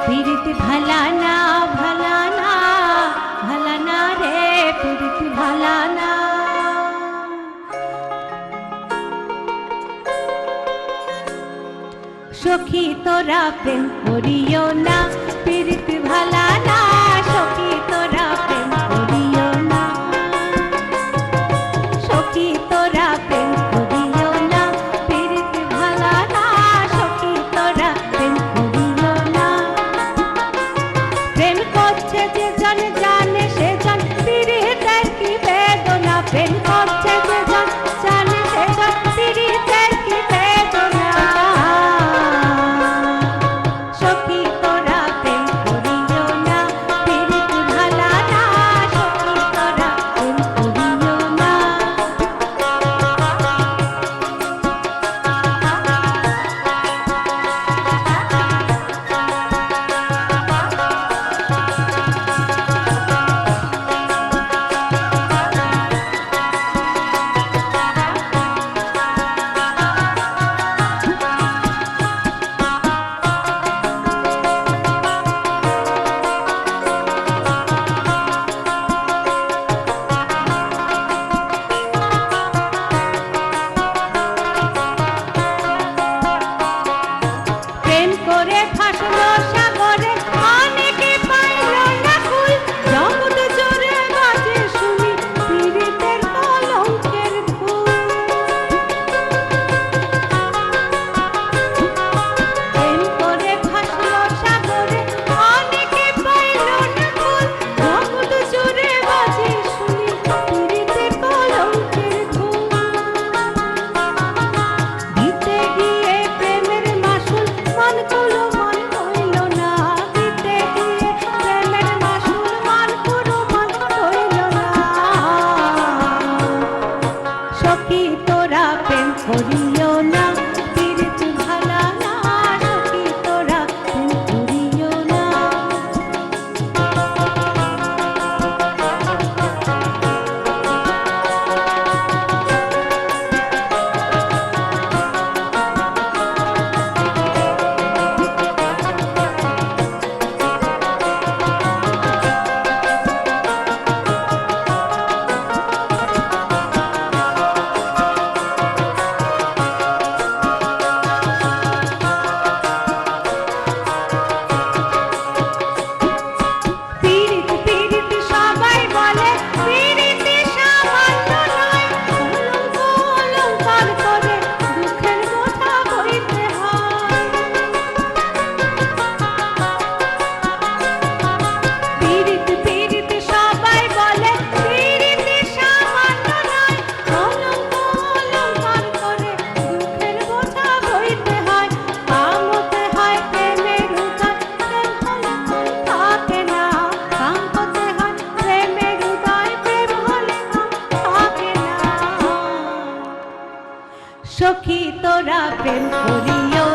पीड़ित भला ना रे पीड़ित भला ना। सखी तोरा प्रेम करियो ना पीड़ित भला ना। सखी तोरा प्रेम करियो ना। सखी तोरा प्रेम करियो ना पीड़ित भला ना। सखी तोरा प्रेम करियो ना। प्रेम करছে যে জন জানে সে জন পীড়িতের কি বেদনা। প্রেম করছে যে জন জানে সে জন পীড়িতের কি বেদনা। সখী তোরা প্রেম করিও না পীড়িত ভালা না। সখী তোরা প্রেম করিও না। প্রেম করে ফাঁসলো সাগরে অনেকে পাইল না কুল। জগৎ জোরে বাজে শুনি পীড়িতের কলঙ্কের ফুল। প্রেম করে ফাঁসলো সাগরে অনেকে পাইল না কুল। জগৎ জোরে বাজে শুনি পীড়িতের কলঙ্কের ফুল। দিতে গিয়ে প্রেমের মাসুল মান কুলো মান হইল না। দিতে গিয়ে প্রেমের মাসুল মান কুলো মান হইল না। সখী তোরা প্রেম করিও না পীড়িত ভালা না। সখী তোরা প্রেম করিও না। পীড়িত পীড়িত সবাই বলে পীড়িতে সামান্য নয়। কলঙ্ক অলঙ্কার করে দুঃখের বোঝা বইতে হয়। পীড়িত পীড়িত সবাই বলে পীড়িতে সামান্য নয়। কলঙ্ক অলঙ্কার করে দুঃখের বোঝা বইতে হয়। কাম হতে হয় প্রেমের উদয় প্রেম হলে কাম থাকে না। কাম হতে হয় প্রেমের উদয় প্রেম হলে কাম থাকে না। সখী তোরা প্রেম করিও